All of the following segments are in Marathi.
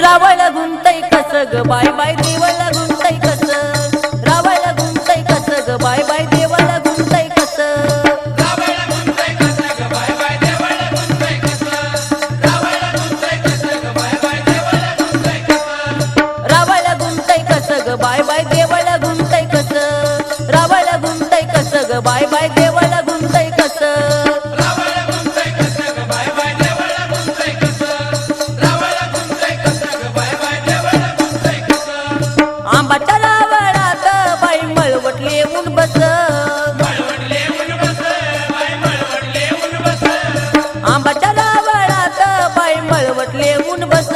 रावळ गुंतई कस ग बाय बाय देवळ गुंतई कस रावळ गुंतई कस ग बाय बाय देवळ गुंतई कस रावळ गुंतई कस ग बाय बाय देवळ गुंतई कस रावळ गुंतई कस ग बाय बाय देवळ गुंतई कस आंबाच्या रावळात बाई मळवटले ऊन बस आंबाच्या रावळात बाई मळवटले ऊन बस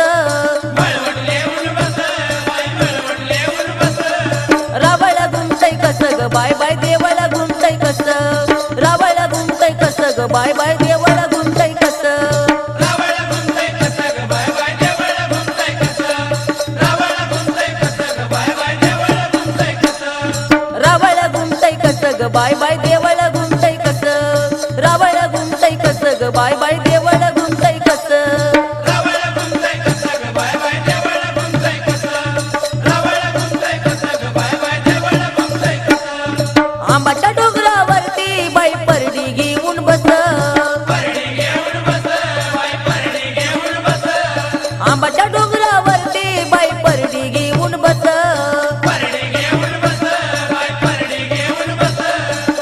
रावळ गुंतई कस ग बाय बाय देवळ गुंतई कस रावळ गुंतई कस ग बाय बाय देवळ गुंतई कस रावळ गुंतई कस ग बाय बाय देवळ गुंतई कस रावळ गुंतई कस ग बाय बाय देवळ गुंतई कस आंबाच्या डोंगरावरती बाई परडी घेऊन बस आंबाच्या डोंगरावरती बाई परडी घेऊन बस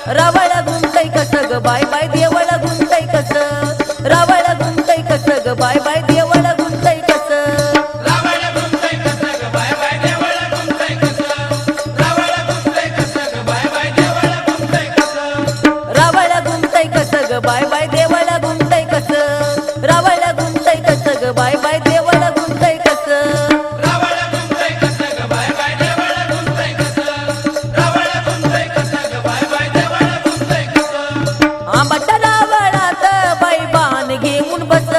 रावळ गुंतई कस ग बाय बाय देवळ गुंतई कस रावळ गुंतई कस ग बाय बाय देवळ गुंतई कस रावळ गुंतई कस ग बाय बाय देवळ गुंतई कस रावळ गुंतई कस ग बाय बाय देवळ गुंतई कस आंबाच्या रावळात बाई बाण घेऊन बस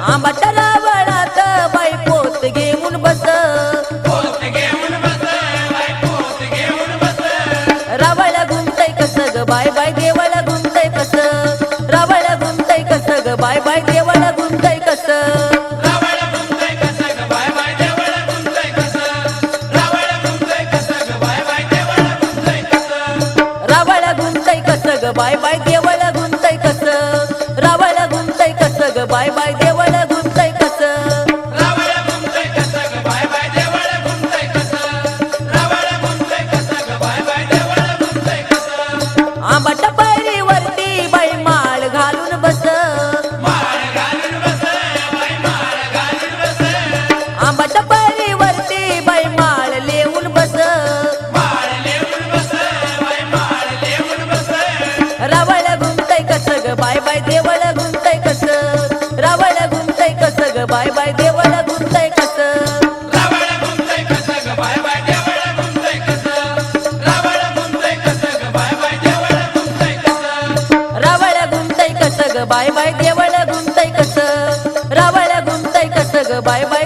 आंबाच्या रावळात बाई पोत घेऊन बस रावळ गुंतई कस ग बाय बाय देवळ गुंतई कस रावळ गुंतई कस ग बाय बाय देवळ गुंतई कस रावळ गुंतई कस ग बाय बाय देवळ गुंतई कस रावळ गुंतई कस ग बाय बाय देवळ गुंतई कस रावळ गुंतई कस ग बाय बाय देवळ गुंतई कस रावळ गुंतई कस ग बाय बाय देवळ गुंतई कस आंबाच्या पायरीवरती बाई माळ घालून बस आंबाच्या पायरीवरती बाई माळ लेऊन बस रावळ गुंतई कस ग बाय बाय देवळ गुंतई कस रावळ गुंतई कस ग बाय बाय देवळ गुंतई कस रावळ गुंतई कस ग बाय बाय देवळ गुंतई कस रावळ गुंतई कस ग बाय बाय